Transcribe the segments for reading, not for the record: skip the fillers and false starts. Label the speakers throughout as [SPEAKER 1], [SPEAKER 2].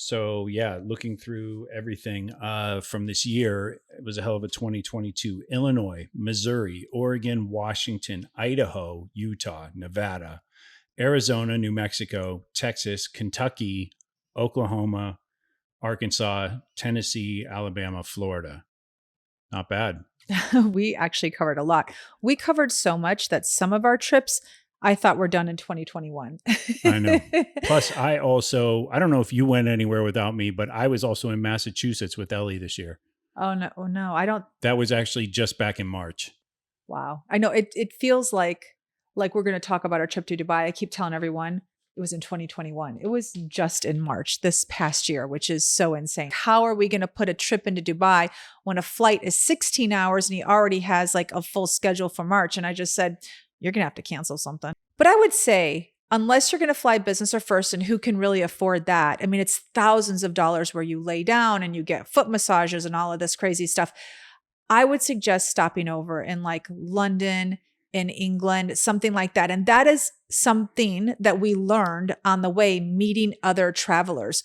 [SPEAKER 1] So yeah, looking through everything from this year, it was a hell of a 2022. Illinois, Missouri, Oregon, Washington, Idaho, Utah, Nevada, Arizona, New Mexico, Texas, Kentucky, Oklahoma, Arkansas, Tennessee, Alabama, Florida. Not bad.
[SPEAKER 2] We actually covered a lot. We covered so much that some of our trips I thought were done in 2021.
[SPEAKER 1] I know. Plus, I don't know if you went anywhere without me, but I was also in Massachusetts with Ellie this year.
[SPEAKER 2] Oh no, oh no, I don't.
[SPEAKER 1] That was actually just back in March.
[SPEAKER 2] Wow. I know it feels like we're going to talk about our trip to Dubai. I keep telling everyone it was in 2021. It was just in March this past year, which is so insane. How are we going to put a trip into Dubai when a flight is 16 hours and he already has like a full schedule for March? And I just said, you're going to have to cancel something. But I would say, unless you're going to fly business or first, and who can really afford that? I mean, it's thousands of dollars where you lay down and you get foot massages and all of this crazy stuff. I would suggest stopping over in like London, in England, something like that. And that is something that we learned on the way, meeting other travelers.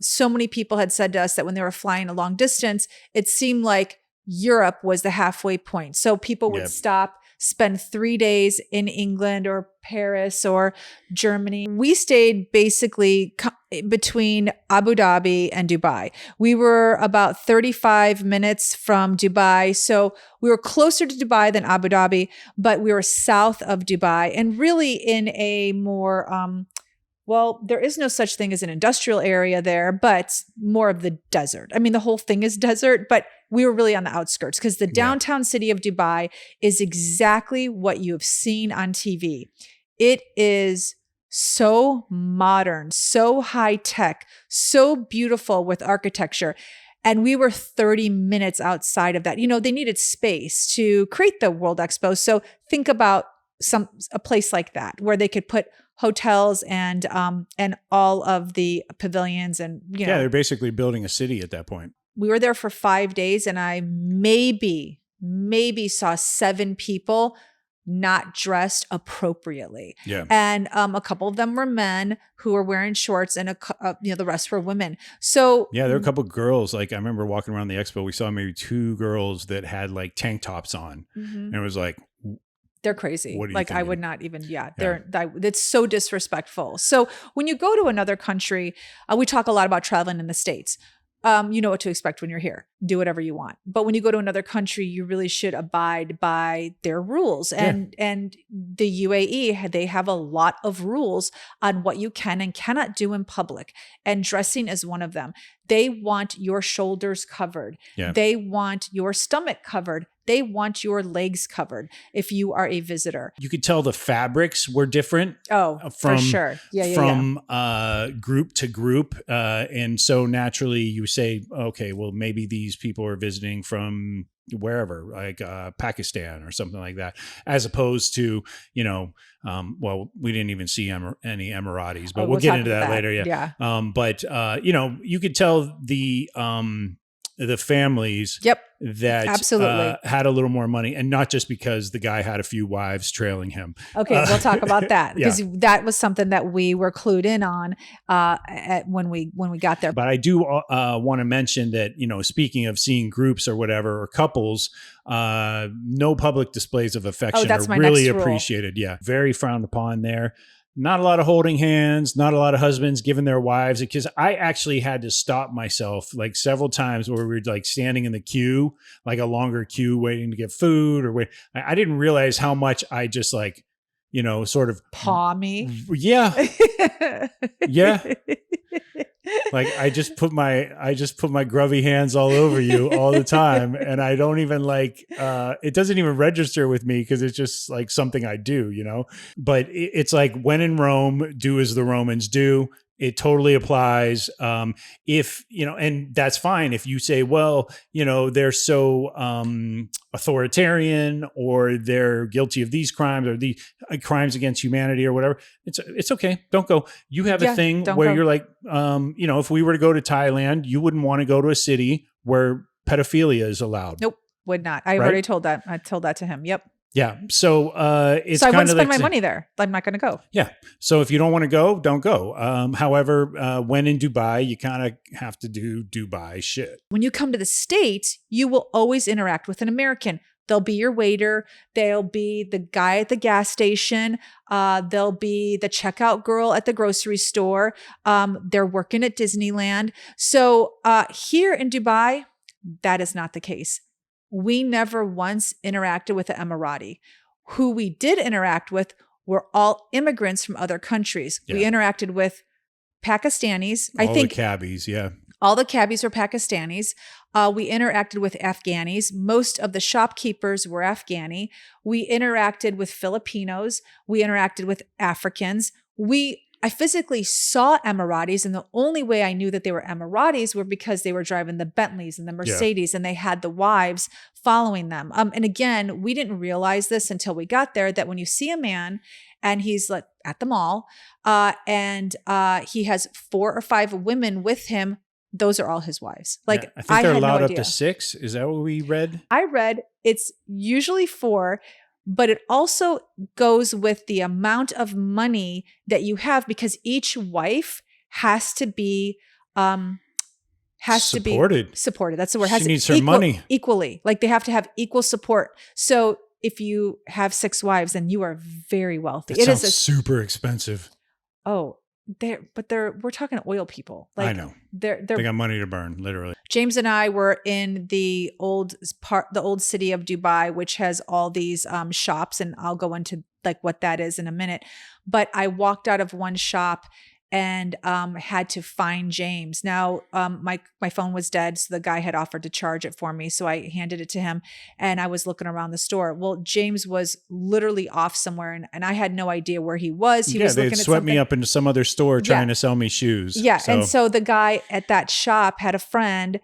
[SPEAKER 2] So many people had said to us that when they were flying a long distance, it seemed like Europe was the halfway point. So people would stop, spend 3 days in England or Paris or Germany. We stayed basically between Abu Dhabi and Dubai. We were about 35 minutes from Dubai. So we were closer to Dubai than Abu Dhabi, but we were south of Dubai and really in a more, well, there is no such thing as an industrial area there, but more of the desert. I mean, the whole thing is desert, but we were really on the outskirts because the downtown city of Dubai is exactly what you have seen on TV. It is so modern, so high tech, so beautiful with architecture. And we were 30 minutes outside of that. You know, they needed space to create the World Expo. So think about a place like that where they could put hotels and all of the pavilions and, you know.
[SPEAKER 1] Yeah, they're basically building a city at that point.
[SPEAKER 2] We were there for 5 days and I maybe saw 7 people not dressed appropriately.
[SPEAKER 1] Yeah.
[SPEAKER 2] And a couple of them were men who were wearing shorts and the rest were women. So
[SPEAKER 1] yeah, there were a couple of girls. Like I remember walking around the expo, we saw maybe 2 girls that had like tank tops on. And it was like,
[SPEAKER 2] they're crazy. Like
[SPEAKER 1] thinking?
[SPEAKER 2] I would not even, it's so disrespectful. So when you go to another country, we talk a lot about traveling in the States. You know what to expect when you're here. Do whatever you want. But when you go to another country, you really should abide by their rules. And the UAE, they have a lot of rules on what you can and cannot do in public. And dressing is one of them. They want your shoulders covered.
[SPEAKER 1] Yeah.
[SPEAKER 2] They want your stomach covered. They want your legs covered if you are a visitor.
[SPEAKER 1] You could tell the fabrics were different.
[SPEAKER 2] For sure.
[SPEAKER 1] From group to group. And so naturally you say, okay, well, maybe these people are visiting from wherever, like Pakistan or something like that, as opposed to, well, we didn't even see any Emiratis, but we'll get into that later. Yeah. But you could tell the families that
[SPEAKER 2] absolutely
[SPEAKER 1] had a little more money, and not just because the guy had a few wives trailing him.
[SPEAKER 2] Okay, we'll talk about that because that was something that we were clued in on when we got there.
[SPEAKER 1] But I do want to mention that, speaking of seeing groups or whatever, or couples, no public displays of affection
[SPEAKER 2] that's
[SPEAKER 1] are
[SPEAKER 2] my
[SPEAKER 1] really
[SPEAKER 2] next rule.
[SPEAKER 1] appreciated. Yeah, very frowned upon there. Not a lot of holding hands, not a lot of husbands giving their wives, because I actually had to stop myself like several times where we were like standing in the queue, like a longer queue waiting to get food or wait. I didn't realize how much I just like, sort of
[SPEAKER 2] paw me.
[SPEAKER 1] Yeah. Yeah. Like I just put my grubby hands all over you all the time. And I don't even it doesn't even register with me because it's just like something I do, but it's like when in Rome, do as the Romans do. It totally applies. If, and that's fine. If you say, well, they're so authoritarian or they're guilty of these crimes or the crimes against humanity or whatever, it's okay. Don't go. You have a thing where you're like, if we were to go to Thailand, you wouldn't want to go to a city where pedophilia is allowed.
[SPEAKER 2] Nope, would not. I already told that. I told that to him. Yep.
[SPEAKER 1] Yeah. So it's
[SPEAKER 2] So I wouldn't
[SPEAKER 1] kind of
[SPEAKER 2] spend
[SPEAKER 1] like
[SPEAKER 2] my money there. I'm not going to go.
[SPEAKER 1] Yeah. So if you don't want to go, don't go. However, when in Dubai, you kind of have to do Dubai shit.
[SPEAKER 2] When you come to the States, you will always interact with an American. They'll be your waiter. They'll be the guy at the gas station. They'll be the checkout girl at the grocery store. They're working at Disneyland. So here in Dubai, that is not the case. We never once interacted with an Emirati. Who we did interact with were all immigrants from other countries.
[SPEAKER 1] Yeah.
[SPEAKER 2] We interacted with Pakistanis.
[SPEAKER 1] All the cabbies, yeah.
[SPEAKER 2] All the cabbies were Pakistanis. We interacted with Afghanis. Most of the shopkeepers were Afghani. We interacted with Filipinos. We interacted with Africans. I physically saw Emiratis, and the only way I knew that they were Emiratis were because they were driving the Bentleys and the Mercedes, and they had the wives following them. And again, we didn't realize this until we got there, that when you see a man and he's like at the mall, and he has 4 or 5 women with him, those are all his wives. Like,
[SPEAKER 1] yeah, I think they're allowed
[SPEAKER 2] no
[SPEAKER 1] up to 6. Is that what we read?
[SPEAKER 2] I read it's usually 4, but it also goes with the amount of money that you have, because each wife has to be
[SPEAKER 1] supported.
[SPEAKER 2] That's the word.
[SPEAKER 1] She needs her money
[SPEAKER 2] equally. Like, they have to have equal support. So if you have 6 wives, then you are very wealthy.
[SPEAKER 1] It sounds super expensive.
[SPEAKER 2] Oh, we're talking oil people. Like,
[SPEAKER 1] I know.
[SPEAKER 2] They
[SPEAKER 1] got money to burn, literally.
[SPEAKER 2] James and I were in the old city of Dubai, which has all these shops, and I'll go into like what that is in a minute. But I walked out of one shop and had to find James. Now, my phone was dead, so the guy had offered to charge it for me. So I handed it to him, and I was looking around the store. Well, James was literally off somewhere, and I had no idea where he was. He was looking at something.
[SPEAKER 1] Swept me up into some other store trying to sell me shoes.
[SPEAKER 2] Yeah, and so the guy at that shop had a friend,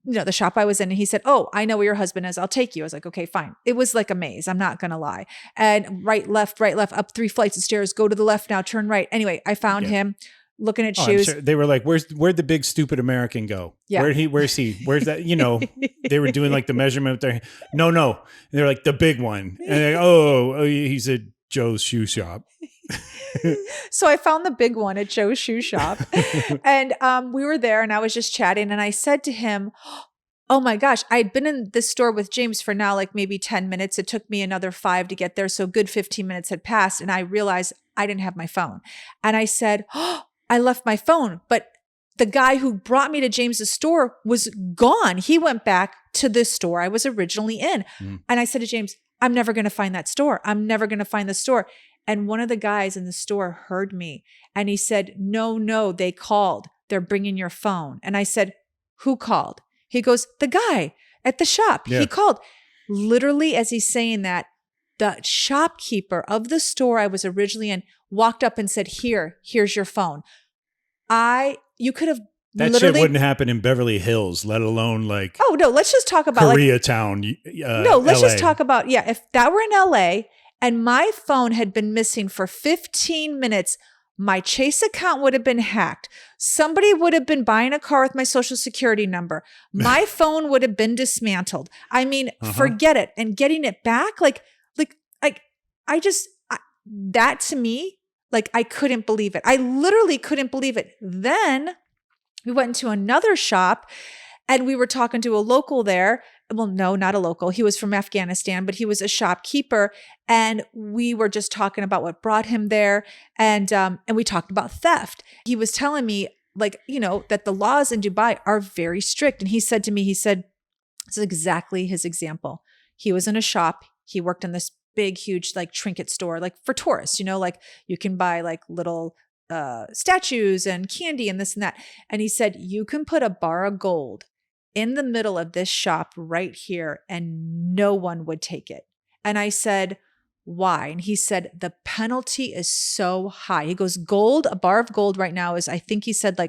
[SPEAKER 2] the shop I was in, and he said, "Oh, I know where your husband is. I'll take you." I was like, "Okay, fine." It was like a maze. I'm not going to lie. And right, left, up 3 flights of stairs, go to the left now, turn right. Anyway, I found him looking at shoes.
[SPEAKER 1] Sure. They were like, where'd the big stupid American go?
[SPEAKER 2] Yeah.
[SPEAKER 1] Where's he? Where's that? They were doing like the measurement there. No. And they're like, the big one. And they're like, oh, he's at Joe's shoe shop.
[SPEAKER 2] So I found the big one at Joe's shoe shop, and we were there, and I was just chatting, and I said to him, "Oh my gosh, I'd been in this store with James for now like maybe 10 minutes. It took me another 5 to get there. So good 15 minutes had passed, and I realized I didn't have my phone." And I said, "Oh, I left my phone, but the guy who brought me to James's store was gone. He went back to the store I was originally in." And I said to James, "I'm never going to find that store. I'm never going to find the store." And one of the guys in the store heard me, and he said, no, they called. They're bringing your phone. And I said, "Who called?" He goes, "The guy at the shop. Yeah. He called." Literally, as he's saying that, the shopkeeper of the store I was originally in walked up and said, here's your phone. You could have
[SPEAKER 1] that shit wouldn't happen in Beverly Hills, let alone like,
[SPEAKER 2] oh no, let's just talk about
[SPEAKER 1] Koreatown.
[SPEAKER 2] No, let's
[SPEAKER 1] LA.
[SPEAKER 2] just talk about, if that were in LA and my phone had been missing for 15 minutes, my Chase account would have been hacked. Somebody would have been buying a car with my social security number. My phone would have been dismantled. I mean, forget it. And getting it back, that to me, like, I couldn't believe it. I literally couldn't believe it. Then we went into another shop, and we were talking to a local there. Well, no, not a local. He was from Afghanistan, but he was a shopkeeper. And we were just talking about what brought him there. And we talked about theft. He was telling me, that the laws in Dubai are very strict. And he said to me, this is exactly his example. He was in a shop. He worked in this big, huge, trinket store, for tourists, you can buy little statues and candy and this and that. And he said, you can put a bar of gold in the middle of this shop right here and no one would take it. And I said, why? And he said, the penalty is so high. He goes, a bar of gold right now is, I think he said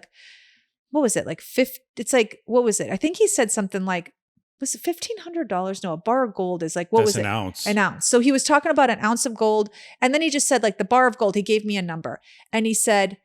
[SPEAKER 2] what was it? It's what was it? I think he said something was it $1,500? No, a bar of gold is what was it?
[SPEAKER 1] An ounce.
[SPEAKER 2] An ounce. So he was talking about an ounce of gold. And then he just said the bar of gold, he gave me a number. And he said,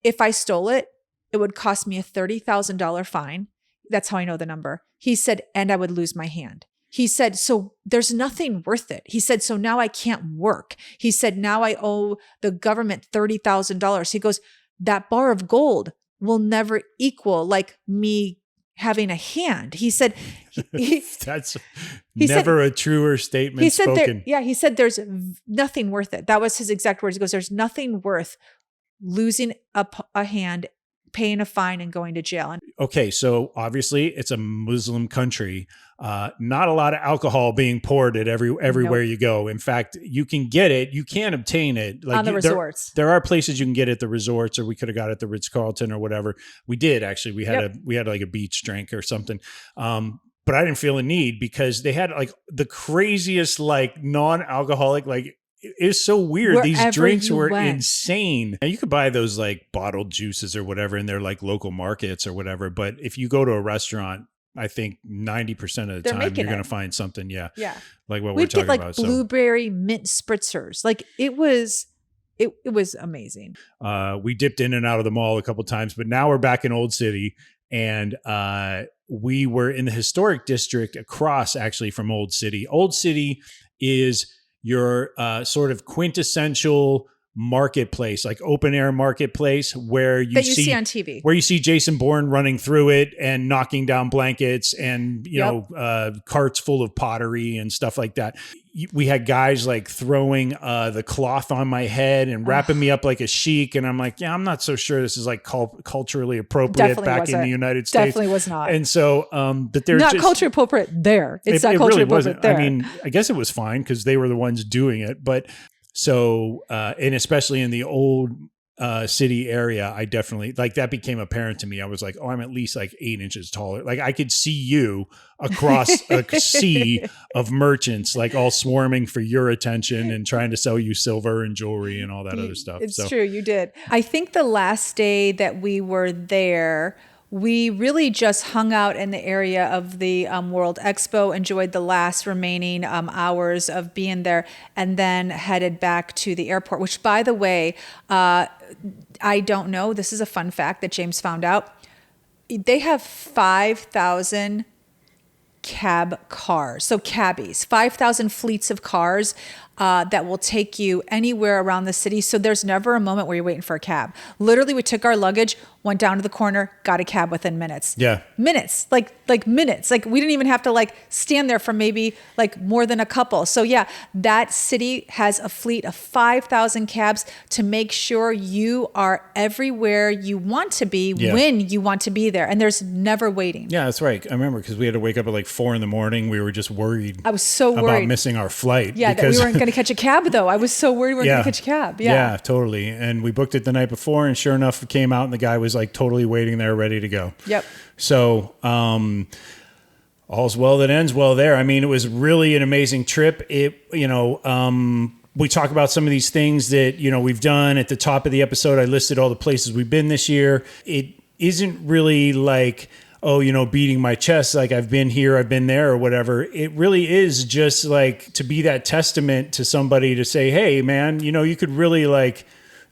[SPEAKER 2] if I stole it, it would cost me a $30,000 fine. That's how I know the number. He said, and I would lose my hand. he said, so there's nothing worth it. He said, so now I can't work. He said, now I owe the government $30,000. He goes, that bar of gold will never equal like me having a hand. He said,
[SPEAKER 1] that's never a truer statement spoken.
[SPEAKER 2] He said, there's nothing worth it. That was his exact words. He goes, there's nothing worth losing a hand, paying a fine, and going to jail.
[SPEAKER 1] Okay, so obviously it's a Muslim country. Not a lot of alcohol being poured at everywhere you go. In fact, you can get it. You can obtain it like
[SPEAKER 2] on the resorts.
[SPEAKER 1] There are places you can get it at the resorts, or we could have got it at the Ritz-Carlton or whatever. We did actually. We had like a beach drink or something. But I didn't feel a need because they had like the craziest like non-alcoholic like. It's so weird.
[SPEAKER 2] Wherever
[SPEAKER 1] these drinks were insane. And you could buy those like bottled juices or whatever in their like local markets or whatever. But if you go to a restaurant, I think 90% of the time you're going to find something. Yeah. Like what we're talking about.
[SPEAKER 2] Blueberry mint spritzers. Like it was amazing.
[SPEAKER 1] We dipped in and out of the mall a couple of times, but now we're back in Old City, and we were in the historic district across actually from Old City. Old City is your sort of quintessential marketplace, like open air marketplace where you see
[SPEAKER 2] on TV,
[SPEAKER 1] where you see Jason Bourne running through it and knocking down blankets and, you know, carts full of pottery and stuff like that. We had guys like throwing the cloth on my head and wrapping me up like a sheik. And I'm like, yeah, I'm not so sure this is like culturally appropriate back in the United States.
[SPEAKER 2] Definitely was not.
[SPEAKER 1] And so, but there's
[SPEAKER 2] not culturally appropriate there. It's not culturally appropriate there.
[SPEAKER 1] I mean, I guess it was fine because they were the ones doing it, but so, and especially in the old city area, I definitely like that became apparent to me. I was like, oh, I'm at least like 8 inches taller. Like I could see you across a sea of merchants, like all swarming for your attention and trying to sell you silver and jewelry and all that other stuff.
[SPEAKER 2] It's true. You did. I think the last day that we were there, we really just hung out in the area of the World Expo, enjoyed the last remaining hours of being there, and then headed back to the airport, which, by the way, I don't know. This is a fun fact that James found out. They have 5,000 cab cars. So cabbies, 5,000 fleets of cars that will take you anywhere around the city. So there's never a moment where you're waiting for a cab. Literally, we took our luggage, went down to the corner, got a cab within minutes.
[SPEAKER 1] Yeah.
[SPEAKER 2] Minutes, like minutes. Like we didn't even have to like stand there for maybe like more than a couple. So yeah, that city has a fleet of 5,000 cabs to make sure you are everywhere you want to be when you want to be there. And there's never waiting.
[SPEAKER 1] Yeah, that's right. I remember because we had to wake up at like 4 a.m. We were just worried.
[SPEAKER 2] I was so worried
[SPEAKER 1] about missing our flight.
[SPEAKER 2] Yeah, that we weren't going to catch a cab though. I was so worried we weren't going to catch a cab.
[SPEAKER 1] Yeah, totally. And we booked it the night before, and sure enough, it came out and the guy was like totally waiting there, ready to go.
[SPEAKER 2] Yep.
[SPEAKER 1] So, all's well that ends well there. I mean, it was really an amazing trip. We talk about some of these things that, we've done at the top of the episode. I listed all the places we've been this year. It isn't really like, beating my chest, like I've been here, I've been there or whatever. It really is just like to be that testament to somebody to say, hey man, you could really like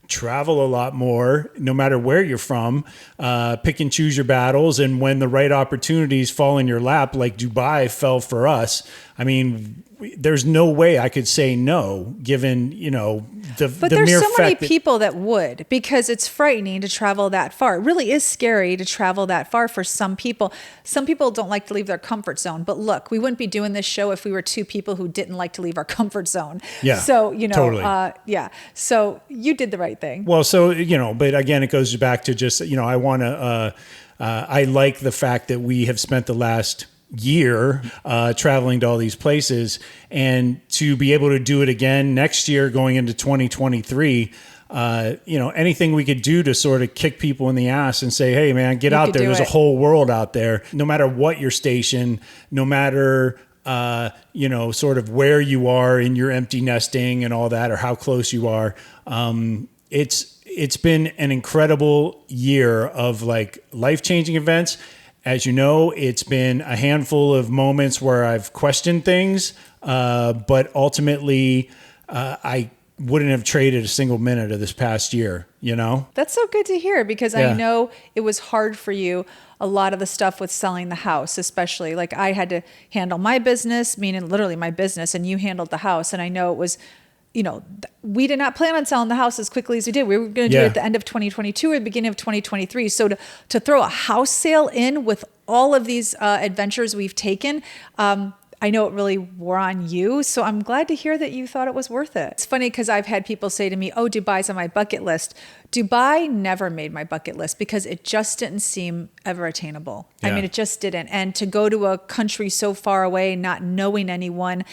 [SPEAKER 1] travel a lot more no matter where you're from, pick and choose your battles. And when the right opportunities fall in your lap, like Dubai fell for us. I mean, there's no way I could say no, given,
[SPEAKER 2] But there's so many people that would, because it's frightening to travel that far. It really is scary to travel that far for some people. Some people don't like to leave their comfort zone. But look, we wouldn't be doing this show if we were two people who didn't like to leave our comfort zone.
[SPEAKER 1] Yeah.
[SPEAKER 2] So,
[SPEAKER 1] totally.
[SPEAKER 2] So you did the right thing.
[SPEAKER 1] Well, so, but again, it goes back to just, I like the fact that we have spent the last year traveling to all these places, and to be able to do it again next year going into 2023, anything we could do to sort of kick people in the ass and say, hey man, get out there. There's a whole world out there, no matter what your station, no matter sort of where you are in your empty nesting and all that, or how close you are. It's been an incredible year of like life-changing events. As you know, it's been a handful of moments where I've questioned things, but ultimately I wouldn't have traded a single minute of this past year, you know?
[SPEAKER 2] That's so good to hear, because
[SPEAKER 1] Yeah.
[SPEAKER 2] I know it was hard for you, a lot of the stuff with selling the house, especially. Like, I had to handle my business, meaning literally my business, and you handled the house. And I know it was, we did not plan on selling the house as quickly as we did. We were going to do it at the end of 2022 or the beginning of 2023. So to throw a house sale in with all of these adventures we've taken, I know it really wore on you. So I'm glad to hear that you thought it was worth it. It's funny because I've had people say to me, oh, Dubai's on my bucket list. Dubai never made my bucket list because it just didn't seem ever attainable.
[SPEAKER 1] Yeah.
[SPEAKER 2] I mean, it just didn't. And to go to a country so far away, not knowing anyone,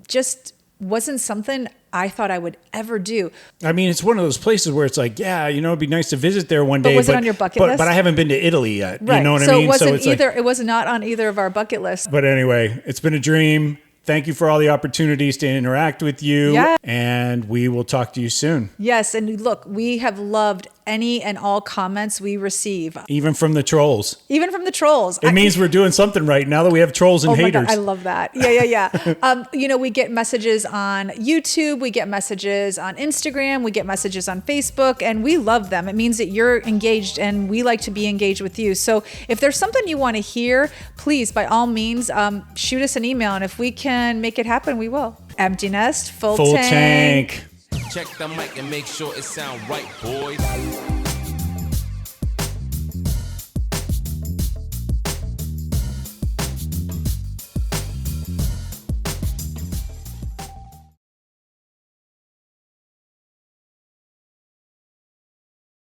[SPEAKER 2] just wasn't something I thought I would ever do.
[SPEAKER 1] I mean, it's one of those places where it's like, yeah, it'd be nice to visit there one day.
[SPEAKER 2] But was it on your bucket list?
[SPEAKER 1] But I haven't been to Italy yet.
[SPEAKER 2] Right.
[SPEAKER 1] You know what I
[SPEAKER 2] So
[SPEAKER 1] mean?
[SPEAKER 2] it wasn't
[SPEAKER 1] it's
[SPEAKER 2] either. It was not on either of our bucket lists.
[SPEAKER 1] But anyway, it's been a dream. Thank you for all the opportunities to interact with you.
[SPEAKER 2] Yeah.
[SPEAKER 1] And we will talk to you soon.
[SPEAKER 2] Yes. And look, we have loved any and all comments we receive.
[SPEAKER 1] Even from the trolls.
[SPEAKER 2] Even from the trolls.
[SPEAKER 1] It means we're doing something right now that we have trolls and haters.
[SPEAKER 2] My God, I love that. Yeah. We get messages on YouTube. We get messages on Instagram. We get messages on Facebook, and we love them. It means that you're engaged, and we like to be engaged with you. So if there's something you want to hear, please, by all means, shoot us an email. And if we can make it happen, we will. Empty nest, full tank.
[SPEAKER 1] Check the mic and make sure it sound right, boys.